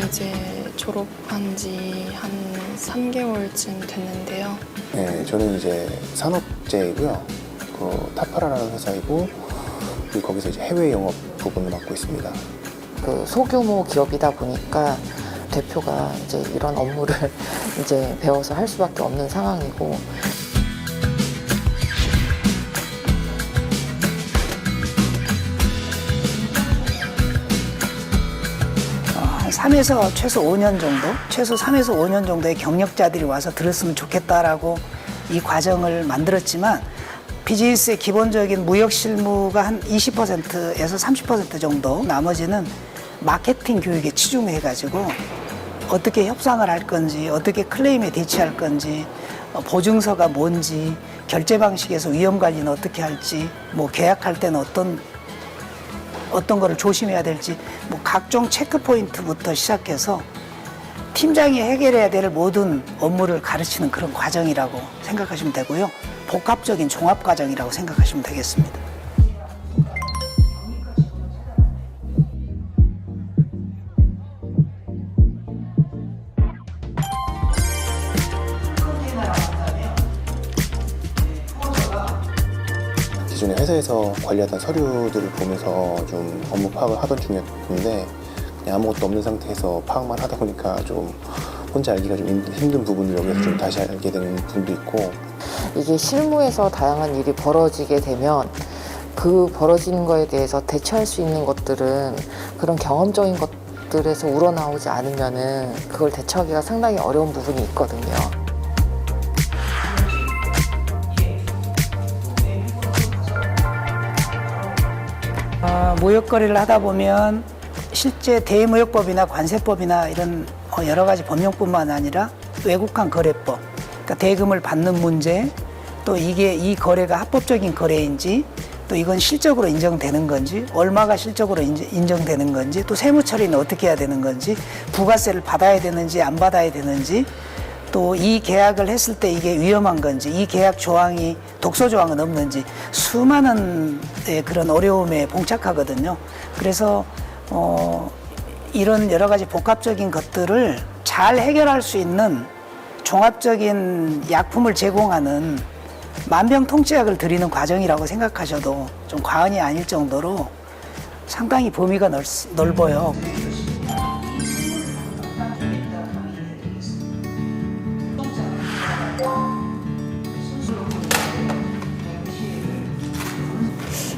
이제 졸업한 지 한 3개월쯤 됐는데요. 네, 저는 이제 산업재이고요. 그 타파라라는 회사이고, 그리고 거기서 이제 해외 영업 부분을 맡고 있습니다. 그 소규모 기업이다 보니까 대표가 이제 이런 업무를 이제 배워서 할 수밖에 없는 상황이고. 3에서 최소 5년 정도, 최소 3에서 5년 정도의 경력자들이 와서 들었으면 좋겠다라고 이 과정을 만들었지만 비즈니스의 기본적인 무역 실무가 한 20%에서 30% 정도, 나머지는 마케팅 교육에 치중해가지고 어떻게 협상을 할 건지, 어떻게 클레임에 대처할 건지, 보증서가 뭔지, 결제 방식에서 위험 관리는 어떻게 할지, 뭐 계약할 때는 어떤 거를 조심해야 될지, 뭐 각종 체크 포인트부터 시작해서 팀장이 해결해야 될 모든 업무를 가르치는 그런 과정이라고 생각하시면 되고요. 복합적인 종합 과정이라고 생각하시면 되겠습니다. 기존에 회사에서 관리하던 서류들을 보면서 좀 업무 파악을 하던 중이었는데, 그냥 아무것도 없는 상태에서 파악만 하다 보니까 좀 혼자 알기가 좀 힘든 부분을 여기서 좀 다시 알게 되는 부분도 있고. 이게 실무에서 다양한 일이 벌어지게 되면 그 벌어지는 거에 대해서 대처할 수 있는 것들은 그런 경험적인 것들에서 우러나오지 않으면은 그걸 대처하기가 상당히 어려운 부분이 있거든요. 무역 거래를 하다 보면 실제 대무역법이나 관세법이나 이런 여러 가지 법령뿐만 아니라 외국환 거래법, 그러니까 대금을 받는 문제, 또 이게 이 거래가 합법적인 거래인지, 또 이건 실적으로 인정되는 건지, 얼마가 실적으로 인정되는 건지, 또 세무 처리는 어떻게 해야 되는 건지, 부가세를 받아야 되는지 안 받아야 되는지, 또 이 계약을 했을 때 이게 위험한 건지, 이 계약 조항이 독소 조항은 없는지, 수많은 그런 어려움에 봉착하거든요. 그래서 이런 여러 가지 복합적인 것들을 잘 해결할 수 있는 종합적인 약품을 제공하는 만병통치약을 드리는 과정이라고 생각하셔도 좀 과언이 아닐 정도로 상당히 범위가 넓어요.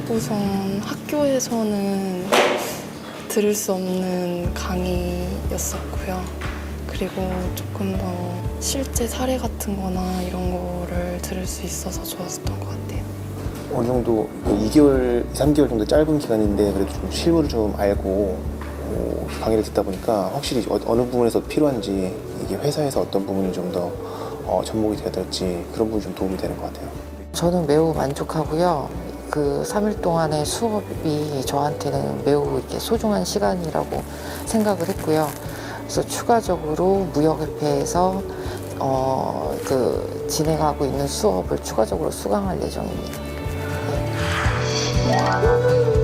우선 학교에서는 들을 수 없는 강의였었고요. 그리고 조금 더 실제 사례 같은 거나 이런 거를 들을 수 있어서 좋았었던 것 같아요. 어느 정도 2개월, 3개월 정도 짧은 기간인데 그래도 좀 실무를 좀 알고 강의를 듣다 보니까 확실히 어느 부분에서 필요한지, 이게 회사에서 어떤 부분이 좀 더 접목이 돼야 될지 그런 부분이 좀 도움이 되는 것 같아요. 저는 매우 만족하고요. 그 3일 동안의 수업이 저한테는 매우 이렇게 소중한 시간이라고 생각을 했고요. 그래서 추가적으로 무역협회에서 진행하고 있는 수업을 추가적으로 수강할 예정입니다. 네.